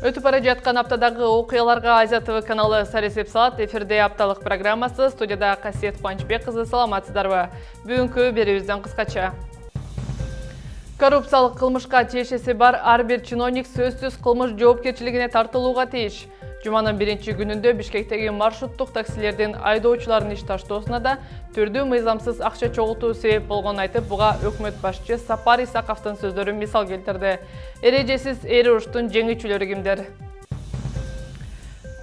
Өтіп бара жатқан аптадағы окуяларга Азия ТВ каналы саресеп салат. Эфирде апталык программасы. Студияда Касиет Кубанычбек кызы. Саламатсыздарбы? Бүгүнкү берүүбүздөн кыскача. Коррупциялык кылмышка тиешеси бар ар бир чиновник сөзсүз кылмыш жоопкерчилигине тартылууга тийиш. Жуманын биринчи күнүндө Бишкектеги маршруттук таксилердин айдоочулардын иш таштоосуна да түрдүү мыйзамсыз акча чогултуу себеп болгонун айтып, буга өкмөт башчы Сапар Исаковдун сөздөрүн мисал келтирди. Эрежесиз эр уруштун жеңүүчүлөрү кимдер?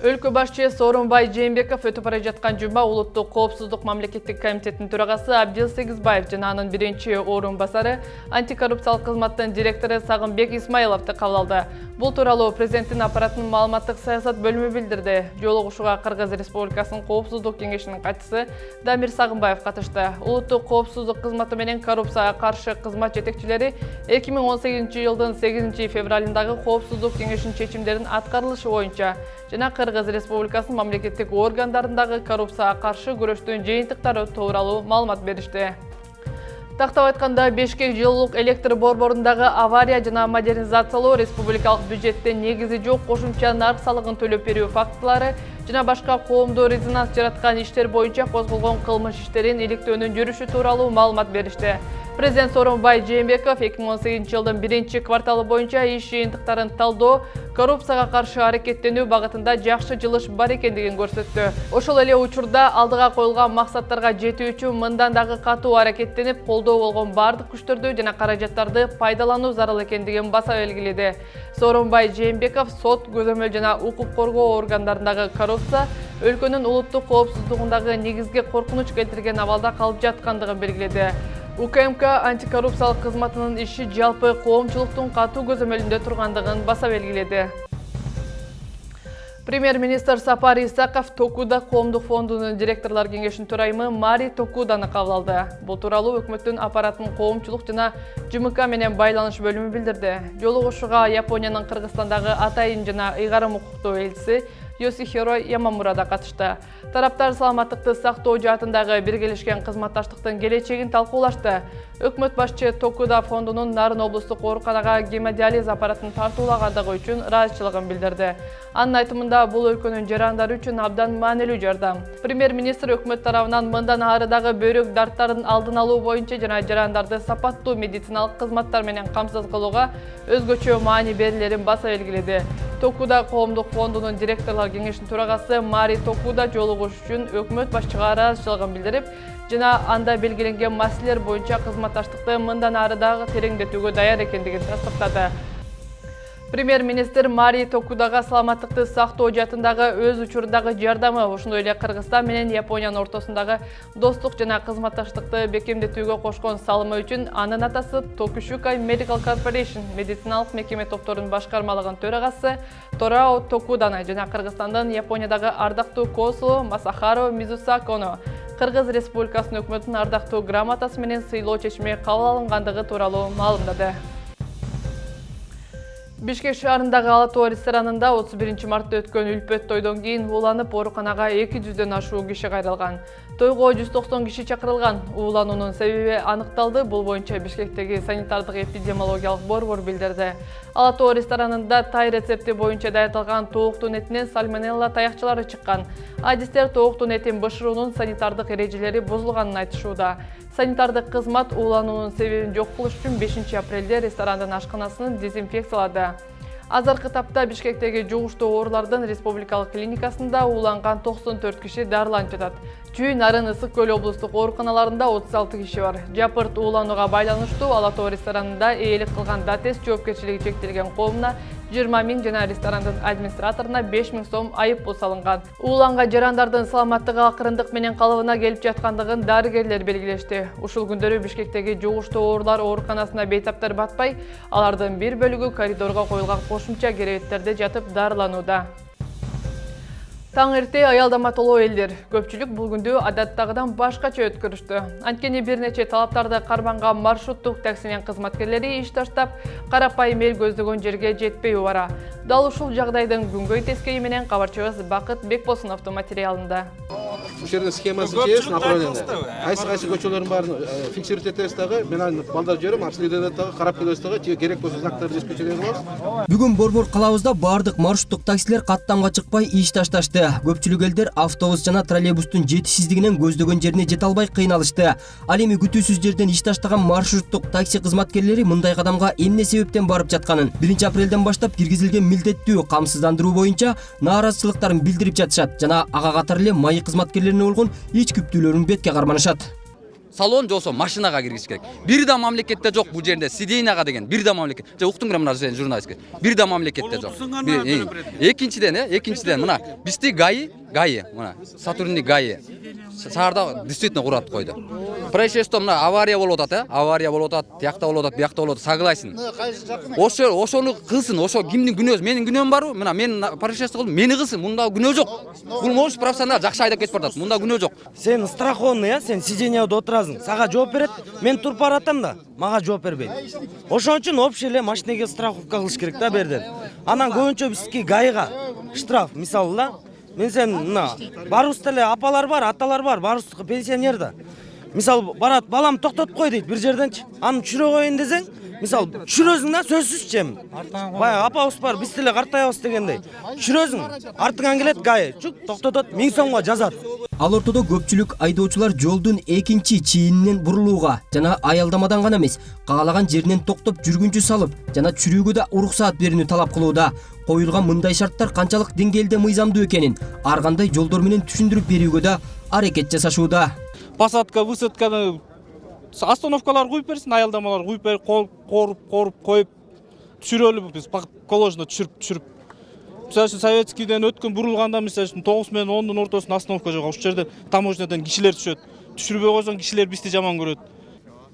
Өлкө башчы Сооронбай Жээнбеков өтүп бара жаткан жума улуттук коопсуздук мамлекеттик комитетинин төрагасы Абдил Сегизбаев жана анын биринчи орун басары антикоррупциялык кызматтын директору Сагынбек Исмаиловду кабыл алды. Бул тууралуу президенттин аппаратынын маалыматтык саясат бөлүмү билдирди. Жолугушууга Кыргыз Республикасынын коопсуздук кеңешинин катчысы Дамир Сагынбаев катышты. Улуттук коопсуздук кызматы менен коррупцияга каршы кызмат жетекчилери 2018-жылдын 8-февралындагы коопсуздук кеңешинин чечимдерин аткарылышы боюнча жана Кыргыз Республикасынын мамлекеттик органдарындагы коррупцияга каршы күрөштүн жыйынтыктары тууралуу маалымат беришти. Тактап айтканда, Бишкек жылуулук электр борборундагы авария жана модернизациялоо республикалык бюджеттен негизи жок кошумча нарк салыгын төлөп берүү фактылары жана башка коомдо резонанс жараткан иштер боюнча козголгон кылмыш иштерин иликтөөнүн жүрүшү тууралуу маалымат беришти. Президент Сооронбай Жээнбеков 2018-жылдын биринчи кварталы боюнча иш жыйынтыктарын талдоо, коррупцияга каршы аракеттенүү багытында жакшы жылыш бар экендигин көрсөттү. Ошол эле учурда алдыга коюлган максаттарга жетүү үчүн мындан дагы катуу аракеттенип, колдоо болгон бардык күчтөрдү жана каражаттарды пайдалануу зарыл экендигин баса белгиледи. Сооронбай Жээнбеков сот, көзөмөл жана укук коргоо органдарындагы коррупция өлкөнүн улуттук коопсуздугундагы негизги коркунуч келтирген абалда калып жаткандыгын белгиледи. УКМК антикоррупциялык кызматынын иши жалпы коомчулуктун катуу көзөмөлүндө тургандыгын баса белгиледи. Премьер-министр Сапар Исаков Токуда коомдук фондунун директорлор кеңешинин төрайымы Мари Токуданы кабыл алды. Бул тууралуу өкмөттүн аппаратынын коомчулук жана ЖМК менен байланыш бөлүмү билдирди. Жолугушууга Япониянын Кыргызстандагы атайын жана ыйгарым укуктуу элчиси Йосихиро Ямамура да катышты. Тараптар саламаттыкты сактоо жаатындагы биргелешкен кызматташтыктын келечегин талкуулашты. Өкмөт башчы Токуда фондунун Нарын облустук ооруканага гемодиализ аппаратын тартуулагандыгы үчүн ыраазычылыгын билдирди. Анын айтымында, бул өлкөнүн жарандары үчүн абдан маанилүү жардам. Премьер-министр өкмөт тарабынан мындан ары дагы бөйрөк дарттарын алдын алуу боюнча жана жарандарды сапаттуу медициналык кызматтар менен камсыз кылууга өзгөчө маани берилерин баса белгиледи. Токуда коомдук фондунун директорлор кеңешинин төрагасы Мари Токуда жолугуш үчүн өкмөт башчыга ыраазычылыгын билдирип, жана анда белгиленген маселелер боюнча кызматташтыкты мындан ары дагы тереңдетүүгө даяр экендигин тастыктады. Премьер-министр Мари Токудага саламаттыкты сактоо жаатындагы өз учурундагы жардамы, ошондой эле Кыргызстан менен Япониянын ортосундагы достук жана кызматташтыкты бекемдетүүгө кошкон салымы үчүн анын атасы Токушука Medical Corporation медициналык мекеме топторунун башкармалыгынын төрагасы Торао Токуданы жана Кыргызстандын Япониядагы ардактуу консулу Масахаро Мизусакону Кыргыз Республикасынын өкмөтүнүн ардактуу грамотасы менен сыйлоо чечими кабыл алынгандыгы тууралуу маалымдады. Бишкек шаарындагы Ала-Тоо ресторанында 31 мартта өткөн үлпөт тойдон кийин ууланып ооруканага 200дөн ашуун киши кайрылган. Тойго 190 киши чакырылган. Уулануунун себеби аныкталды. Бул боюнча Бишкектеги санитардык эпидемиологиялык борбор билдирди. Ала-Тоо ресторанында тай рецепти боюнча даярдалган тооктун этинен сальмонелла таякчылары чыккан. Адистер тооктун этин бышыруунун санитардык эрежелери бузулганын айтышууда. Санитардык кызмат уулануунун себебин жок кылыш үчүн 5-апрелде ресторандын ашканасынын дезинфекциялады. Азыркы тапта Бишкектеги жугуштуу оорулардын республикалык клиникасында ууланган 94 киши дарыланып жатат. Чүй, Нарын, Ысык Көл облустук ооруканаларында 36 киши бар. Жапырт ууланууга байланыштуу Ала-Тоо ресторанында ээлик кылган ДАТЭС жоопкерчилиги чектелген коомуна 20 000 жана ресторандын администраторуна 5 000 сом айыппул салынган. Ууланган жарандардын саламаттыгы акырындык менен калыбына келип жаткандыгын дарыгерлер белгилешти. Ушул күндөрү Бишкектеги жугуштуу оорулар ооруканасына бейтаптар батпай, алардын бир бөлүгү коридорго коюлган кошумча керебеттерде жатып дарыланууда. Таң эрте аялдама толоо элдер. Көпчүлүк бул күндү адаттагыдан башкача өткөрүштү. Анткени бир нече талаптарды карманган маршруттук таксинин кызматкерлери иш таштап, карапайым эл көздөгөн жерге жетпей убара. Дал ушул жагдайдын күнгөй тескейи менен кабарчыбыз Бакыт Бекбосуновдун материалында. ушул жерден схемасын чыгасың, направление. Кайсы көчөлөрдүн баарын фиксировать этебиз дагы, мен аны балдар жиберем, обследовать дагы, карап келебиз дагы, керек болсо знактарды диспетчерге кылабыз. Бүгүн Борбор калабызда бардык маршруттук таксилер каттамга чыкпай иш ташташты. Көпчүлүк элдер автобус жана троллейбустун жетишсиздигинен көздөгөн жерине жете албай кыйналышты. Ал эми күтүүсүз жерден иш таштаган маршруттук такси кызматкерлери мындай кадамга эмне себептен барып жатканын 1-апрелден баштап киргизилген милдеттүү камсыздандыруу боюнча нааразычылыктарын билдирип жатышат жана ага катар эле майы кызматкерлерине болгон ич күптүүлөрүн бетке карманышат. Салон жосо машинага киргизиш керек. Бир да мамлекетте жок бул жерде сиденияга деген бир да мамлекет. Уктуң керек мына сен журналистке. Бир да мамлекетте жок. Экинчиден мына бизди ГАИ мына Сатурнный ГАИ шаарда действительно курат койду. Происшествие мына авария болуп атат, авария болуп атат, тиякта болуп атат, биякта болуп атат, согласен. Ошону кылсын, ошо кимдин күнөөсү? Менин күнөөм барбы? Мына мен происшествие кылдым, мени кылсын. Мында күнөө жок. Бул может профессионал жакшы айдап кетип барат. Мында күнөө жок. Сен страхованный, сен сиденияда отурасың. Сага жооп берет. Мен туруп баратам да, мага жооп бербейт. Ошон үчүн общий эле машинеге страховка кылыш керек да берден. Анан көбүнчө бизки ГАИга штраф, мисалы да. Мен сен мына барыбызда эле апалар бар, аталар бар, барыбыз пенсионер да. Мисалы барат, балам токтотуп кой дейт бир жерденчи. Аны түшүрө коюн десең, мисалы түшүрөсүң да сөзсүз чем. Баягы апабыз бар, биз деле картаябыз дегендей. Түшүрөсүң, артыңан келет ГАИ, чук токтотот, 1000 сомго жазат. Ал ортодо көпчүлүк айдоочулар жолдун экинчи чийининен бурулууга жана аялдамадан гана эмес, каалаган жеринен токтоп жүргүнчү салып жана чүрүүгө да уруксаат берүүнү талап кылууда. Коюлган мындай шарттар канчалык деңгээлде мыйзамдуу экенин ар кандай жолдор менен түшүндүрүп берүүгө да аракет жасашууда. Посадка, высадканы остановкалар куюп берсин, аялдамалар куюп берип, коруп коюп түшүрөлү биз положено түшүрүп. Мисалы үчүн советскийден өткөн бурулганда мисалы үчүн 9 менен 10-дун ортосунда остановка жок. Ошол жерде таможнядан кишилер түшөт. Түшүрбөй койсоң кишилер бизди жаман көрөт.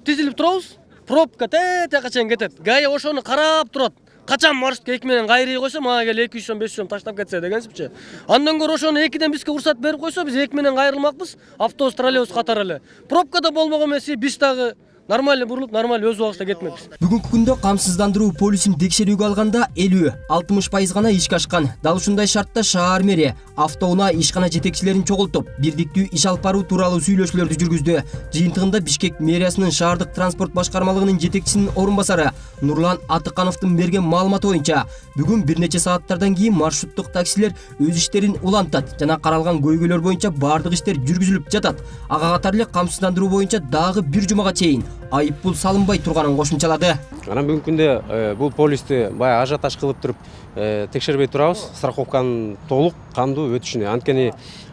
Тизилип турабыз, пробка тете качан кетет. ГАИ ошону карап турат. Качан маршрутка 2 менен кайрый койсо, мага кел 200 сом, 500 сом таштап кетсе дегенсипчи. Андан көрө ошону 2ден бизге уруксат берип койсо, биз 2 менен кайрылмакпыз, автобус, троллейбус катары эле. Пробкада болмогон эмеси, биз дагы нормально бурулуп, нормально өз убагында кетмекпиз. Бүгүнкү күндө камсыздандыруу полисин текшерүүгө алганда 50-60% гана ишке ашкан. Дал ушундай шартта шаар мэри автоунаа ишкана жетекчилерин чогултуп, бирдиктүү иш алып баруу тууралуу сүйлөшүүлөрдү жүргүздү. Жыйынтыгында Бишкек мэриясынын шаардык транспорт башкармалыгынын жетекчисинин орун басары Нурлан Атыкановдун берген маалыматы боюнча, бүгүн бир нече сааттардан кийин маршруттук таксилер өз иштерин улантат жана каралган көйгөйлөр боюнча бардык иштер жүргүзүлүп жатат. Ага катар эле камсыздандыруу боюнча дагы 1 жумага чейин айыппул салынбай турганын кошумчалады. Анан бүгүнкү күндө бул полисти баягы ажиотаж кылып туруп текшербей турабыз. Страховканын толук кандуу өтүшүнө. Анткени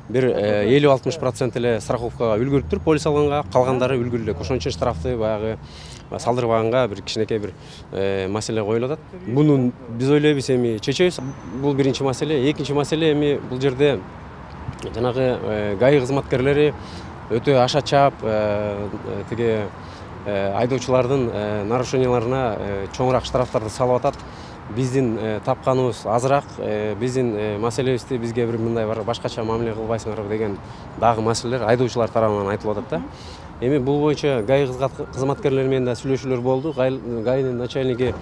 бир 50-60% эле страховкага үлгүрүп туруп полис алганга, калгандары үлгүрүлүп элек. Ошон үчүн штрафты баягы салдырбаганга бир кичинекей бир маселе коюлуп атат. Муну биз ойлойбуз эми чечөбүз. Бул биринчи маселе. Экинчи маселе эми бул жерде жанагы ГАИ кызматкерлери өтө аша чаап тиги айдоочулардын нарушенияларына чоңураак штрафтарды салып атат. Биздин тапканыбыз азыраак, биздин маселебизди бизге бир мындай башкача мамиле кылбайсыңарбы деген дагы маселелер айдоочулар тарабынан айтылып атат да. Эми бул боюнча ГАИ кызматкерлери менен да сүйлөшүүлөр болду. ГАИнин начальниги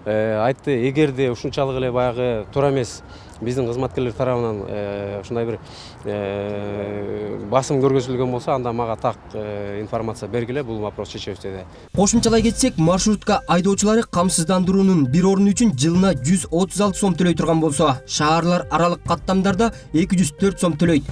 айтты, эгерде ушунчалык эле баягы туура эмес биздин кызматкерлер тарабынан ушундай бир басым көргөзүлгөн болсо, анда мага так информация бергиле, бул вопрос чечебиз деди. Кошумчалай кетсек, маршрутка айдоочулары камсыздандыруунун бир оруну үчүн жылына 136 сом төлөй турган болсо, шаарлар аралык каттамдарда 204 сом төлөйт.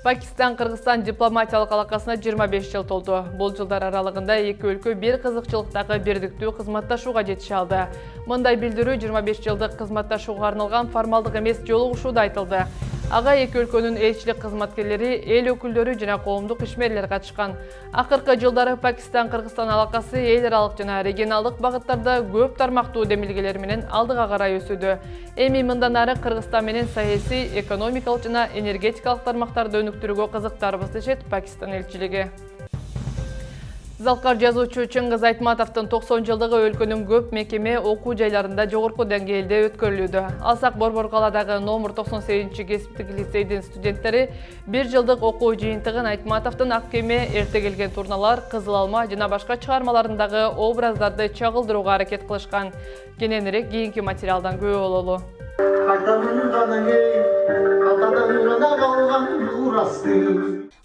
Пакистан-Кыргызстан дипломатиялык алакасына 25 жыл толду. Бул жылдар аралыгында эки өлкө бир кызыкчылыктагы бирдиктүү кызматташууга жетише алды. Мындай билдирүү 25 жылдык кызматташууга арналган формалдык эмес жолугушууда айтылды. Ага эки өлкөнүн элчилик кызматкерлери, эл өкүлдөрү жана коомдук ишмерлер катышкан. Акыркы жылдары Пакистан-Кыргызстан алакасы эл аралык жана регионалдык багыттарда көп тармактуу демилгелер менен алдыга карай өсүүдө. Эми мындан ары Кыргызстан менен саясий, экономикалык жана энергетикалык тармактарды өнүктүрүүгө кызыктарбыз дешет Пакистан элчилиги. Залкар жазуучу Чыңгыз Айтматовдун 90 жылдыгы өлкөнүн көп мекеме окуу жайларында жогорку деңгээлде өткөрүлүүдө. Алсак Борбор каладагы номер 98 кесиптик лицейдин студенттери 1 жылдык окуу жыйынтыгын Айтматовдун Ак кеме, Эрте келген турналар, Кызыл алма жана башка чыгармаларындагы образдарды чагылдырууга аракет кылышкан. Кененирээк кийинки материалдан күбө бололу.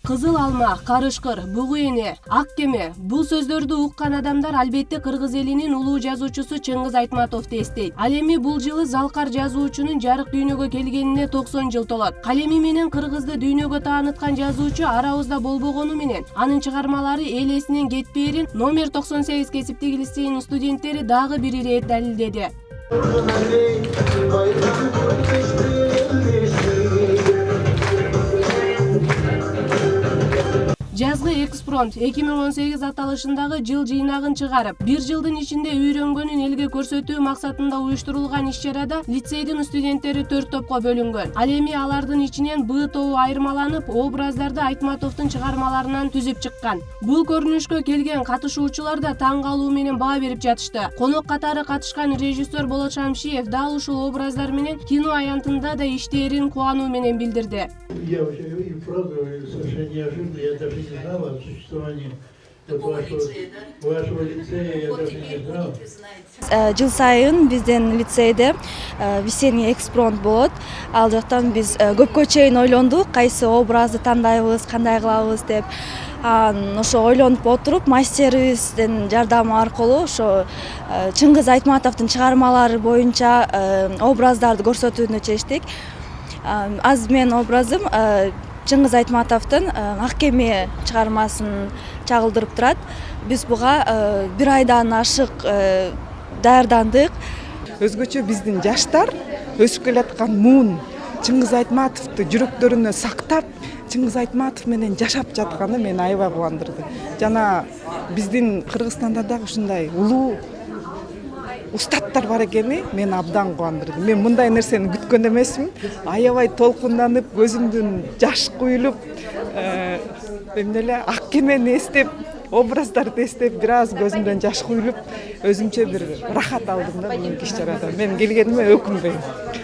Кызыл алма, карышкыр, бугу эне, ак кеме бул сөздөрдү уккан адамдар албетте кыргыз элинин улуу жазуучусу Чыңгыз Айтматовду эстейт. Ал эми бул жылы Залкар жазуучунун жарык дүйнөгө келгенине 90 жыл толот. Калеми менен кыргызды дүйнөгө тааныткан жазуучу арабызда болбогону менен анын чыгармалары эл эсинен кетпээрин номер 98 кесиптик лицейинин студенттери дагы бир ирет далилдеди. Жазгы экспромт 2018 аталышындагы жыл жыйнагын чыгарып, бир жылдын ичинде үйрөнгөнүн элге көрсөтүү максатында уюштурулган иш-чарада лицейдин студенттери 4 топко бөлүнгөн. Ал эми алардын ичинен Б тобу айырмаланып, образдарды Айтматовдун чыгармаларынан түзүп чыккан. Бул көрүнүшкө келген катышуучулар да таң калуу менен баа берип жатышты. Конок катары катышкан режиссер Болот Шамшиев дал ушул образдар менен кино аянтында да иштээрин кубануу менен билдирди. Я вообще и правда совершенно неожиданно, я даже не знал о существовании вашего лицея, я даже не знал. Жыл сайын биздин лицейде весенний экспромт болот. Ал жактан биз көпкө чейин ойлондук, кайсы образды тандайбыз, кандай кылабыз деп. Ошо ойлонуп отуруп, мастерибиздин жардамы аркылуу ошо Чыңгыз Айтматовдун чыгармалары боюнча образдарды көрсөтүүнү чечтик. Аз менин образым Чыңгыз Айтматовдун Ак кеме чыгармасын чагылдырып турат. Биз буга бир айдан ашык даярдандык. Өзгөчө биздин жаштар өсүп келаткан муун Чыңгыз Айтматовду жүрөктөрүнө сактап, Чыңгыз Айтматов менен жашап жатканы мени аябай кубандырды. Жана биздин Кыргызстанда дагы ушундай улуу устаттар бар экени мени абдан кубандырды. Мен мындай нерсени күткөн эмесмин. Аябай толкунданып, көзүмдөн жаш куюлуп, эмне Ак кемени эстеп, образдарды эстеп, бир аз көзүмдөн жаш куюлуп, өзүмчө бир рахат алдым да бул иш-чарада. Мен келгениме өкүнбөйм.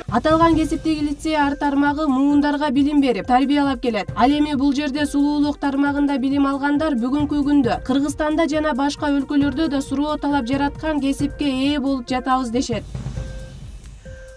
Аталган кесиптеги лицей ар тармагы муундарга билим берип, тарбиялап келет. Ал эми бул жерде сулуулук тармагында билим алгандар бүгүнкү күндө Кыргызстанда жана башка өлкөлөрдө да суроо талап жараткан кесипке ээ болуп жатабыз дешет.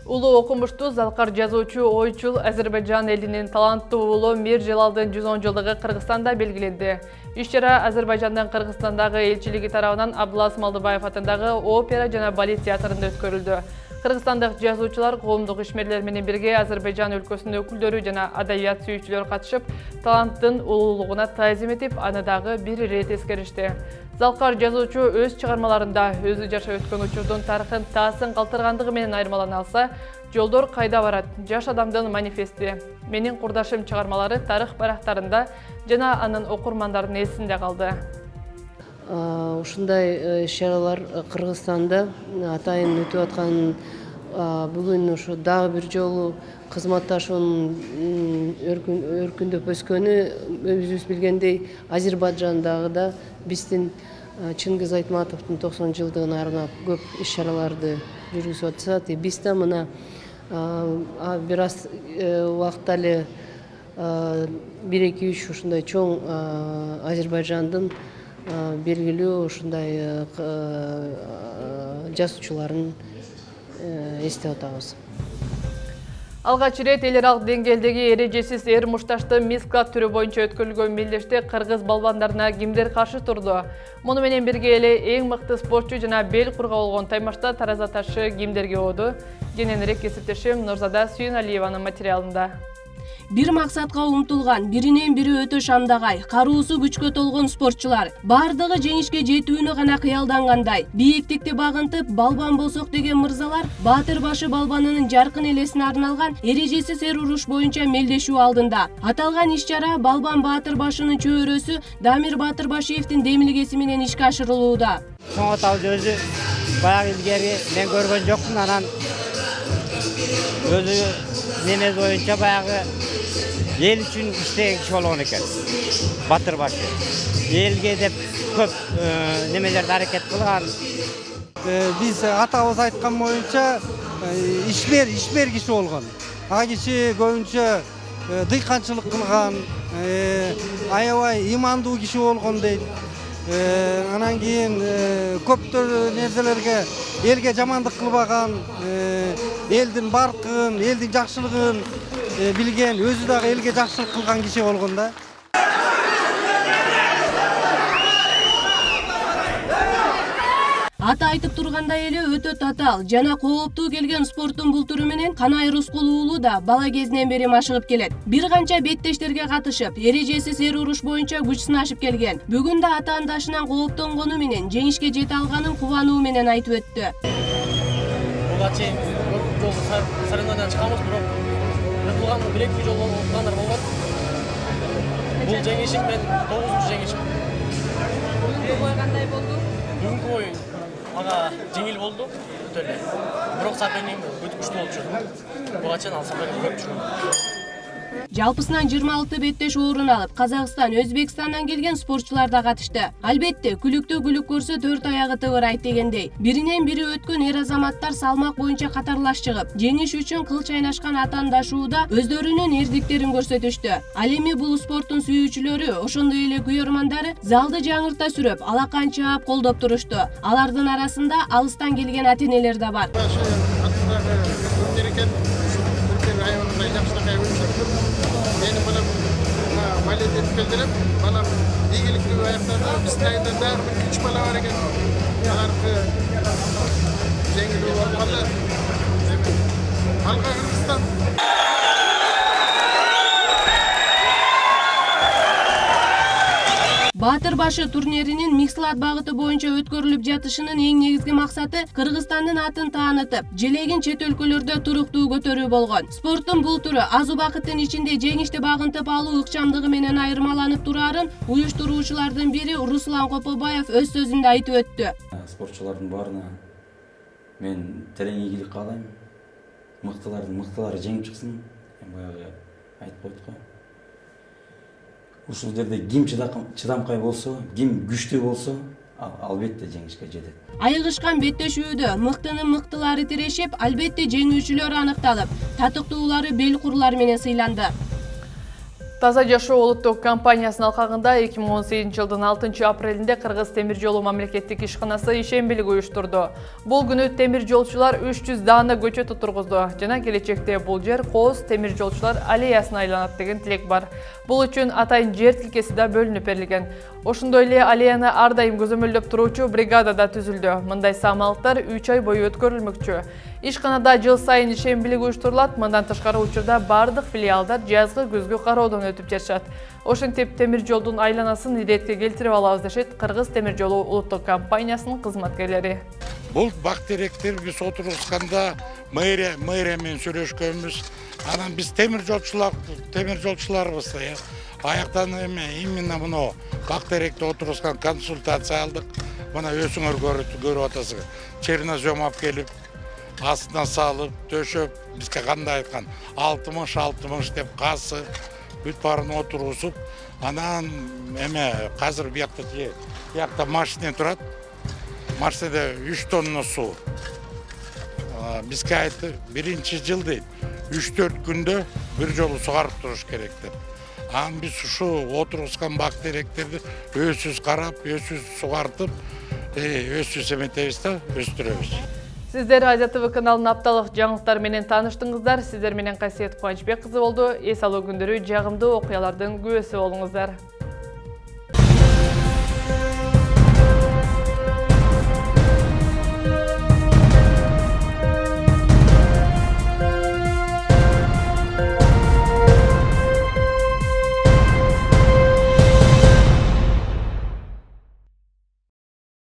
Улуу окумуштуу Залкар жазуучу ойчул Азербайжан элинин таланттуу уулу Мир Желалдын 110 жылдыгы Кыргызстанда белгиленди. Иш-чара Азербайжандын Кыргызстандагы элчилиги тарабынан Абдулас Малдыбаев атындагы опера жана балет театрында өткөрүлдү. Кыргызстандык жазуучулар, коомдук ишмерлер менен бирге Азербайжан өлкөсүнүн өкүлдөрү жана адабият сүйүүчүлөр катышып, таланттын улуулугуна таазим этип, аны дагы бир ирет эскеришти. Залкар жазуучу өз чыгармаларында өзү жашап өткөн учурдун тарыхын таасын калтыргандыгы менен айырмалана алса, Жолдор кайда барат? Жаш адамдын манифести. Менин курдашым чыгармалары тарых барактарында жана анын окурмандардын эсинде калды. Ушундай иш-чаралар Кыргызстанда атайын өтүп аткан бүгүн ушу дагы бир жолу кызматташуунун өркүндөп өскөнү өзүбүз билгендей Азербайжандагы да биздин Чыңгыз Айтматовдун 90 жылдыгына арнап көп иш-чараларды жүргүзүп атышат. Биз да мына бир аз убакытта эле 1-2-3 ушундай чоң Азербайжандын белгилүү ушундай жазуучуларын эстеп атабыз. Алгач ирет эл аралык деңгээлдеги эрежесиз эр мушташты мисклат түрү боюнча өткөрүлгөн мелдеште кыргыз балбандарына кимдер каршы турду? Муну менен бирге эле эң мыкты спортчу жана бел курга болгон таймашта тараза ташы кимдерге ооду? Кененирээк кесиптешим Нурзада Сүйүналиеванын материалында. Бир максатка умтулган, биринен бири өтө шамдагай, каруусу күчкө толгон спортчулар. Бардыгы жеңишке жетүүнү гана кыялдангандай. Бийиктикти багынтып, балбан болсок деген мырзалар Баатыр башы балбанынын жаркын элесине арналган эрежесиз эр уруш боюнча мелдешүү алдында. Аталган иш-чара балбан Баатыр башынын чөбөрөсү Дамир Баатыр Башиевдин демилгеси менен ишке ашырылууда. Чоңотал өзү баягы илгери мен көргөн жокмун, анан өзү немез боюнча баягы эл үчүн иштеген киши болгон экен. Батыр башы. Элге деп көп немелерди аракет кылган. Биз атабыз айткан боюнча ишмер киши болгон. Ага киши көбүнчө дыйканчылык кылган, аябай имандуу киши болгон дейт. Анан кийин көптөр нерселерге элге жамандык кылбаган, элдин баркын, элдин жакшылыгын билген, өзү дагы элге жакшылык кылган киши болгон да. Ата айтып тургандай эле өтө татаал жана кооптуу келген спорттун бул түрү менен Канай Рускул уулу да бала кезинен бери машыгып келет. Бир канча беттештерге катышып, эрежесиз эр уруш боюнча күч сынашып келген. Бүгүн да ата-андашынан кооптонгону менен жеңишке жете алганын кубануу менен айтып өттү. Буга чейин көп жолу соревнованиядан чыгабыз, бирок туулганы 1-2 жолу болгондар болгон. Бул жеңишим мен 9-нчу жеңишим. Бүгүнкү ой кандай болду? Бүгүнкү ой ага жеңил болду, өтө эле. Бирок соперник өтө күчтүү болчу. Буга чейин ал соперник көп жүргөн. Жалпысынан 26 беттеш орун алып, Казакстан, Өзбекстандан келген спортчулар да катышты. Албетте, күлүктүү күлүк көрсө 4 аягы тыбырайт дегендей. Биринен бири өткөн эр азаматтар салмак боюнча катарлаш чыгып, жеңиш үчүн кыл чайнашкан атаандашууда өздөрүнүн эрдиктерин көрсөтүштү. Ал эми бул спорттун сүйүүчүлөрү, ошондой эле күйөрмандары залды жаңырта сүрөп, алакан чаап колдоп турушту. Алардын арасында алыстан келген ата-энелер да бар. Benim bana maliyet etkilerim, bana ilgilikli bir ayaklarda biz ayında der bir güç bala var eken. Arka zengin olmalı. Halka Kırgızstan. Батыр башы турниринин Микслат багыты боюнча өткөрүлүп жатышынын эң негизги максаты Кыргызстандын атын таанытып, желегин чет өлкөлөрдө туруктуу көтөрүү болгон. Спорттун бул түрү аз убакыттын ичинде жеңишти багынтып алуу ыкчамдыгы менен айырмаланып турарын уюштуруучулардын бири Руслан Копобаев өз сөзүндө айтып өттү. Спортчулардын баарына мен терең ийгилик каалайм. Мыктылары жеңип чыксын. Баягы айтып койдук го. Ушул жерде ким чыдамкай болсо, ким күчтүү болсо, албетте жеңишке жетет. Айыгышкан беттешүүдө мыктынын мыктылары тирешип, албетте жеңүүчүлөр аныкталып, татыктуулары бел курлар менен сыйланды. Таза жашоо улуттук компаниясынын алкагында 2018 жылдын 6 апрелинде Кыргыз темир жолу мамлекеттик ишканасы ишембилик уюштурду. Бул күнү темир жолчулар 300 даана көчөт отургузду жана келечекте бул жер Кооз темир жолчулар аллеясына айланат деген тилек бар. Бул үчүн атайын жер тилкеси да бөлүнүп берилген. Ошондой эле аллеяны ар дайым көзөмөлдөп туруучу бригада да түзүлдү. Мындай самалыктар 3 ай бою өткөрүлмөкчү. Ишканада жыл сайын ишембилик уюштурулат. Мындан тышкары учурда бардык филиалдар жазгы күзгү кароодон өтүп жатышат. Ошентип темир жолдун айланасын иретке келтирип алабыз дешет Кыргыз темир жолу улуттук компаниясынын кызматкерлери. Бул бак теректер биз отурушканда мэрия менен сүйлөшкөнбүз. Анан биз темир жолчуларбыз. Аяктан именно мына бак теректе отурушкан консультация алдык. Мына өзүңөр көрүп атасыздар. Чернозем алып келип, астына салып, төшөп, бизге кандай айткан 60 деп касы бүт барын отургузуп, анан азыр биякта машина турат. Машинада 3 тонна суу. Бизге айтты, 1-жыл дейт, 3-4 күндө бир жолу сугарып туруш керек деп. Анан биз ушу отургузган бак теректерди өзсүз карап, өзсүз сугартып, өзсүз эметебиз да өстүрөбүз. Сиздер Азия ТВ каналынын апталык жаңылыктар менен тааныштыңыздар. Сиздер менен Кайсет Кубанычбек кызы болду. Эс алуу күндөрү жагымдуу окуялардын күбөсү болуңуздар.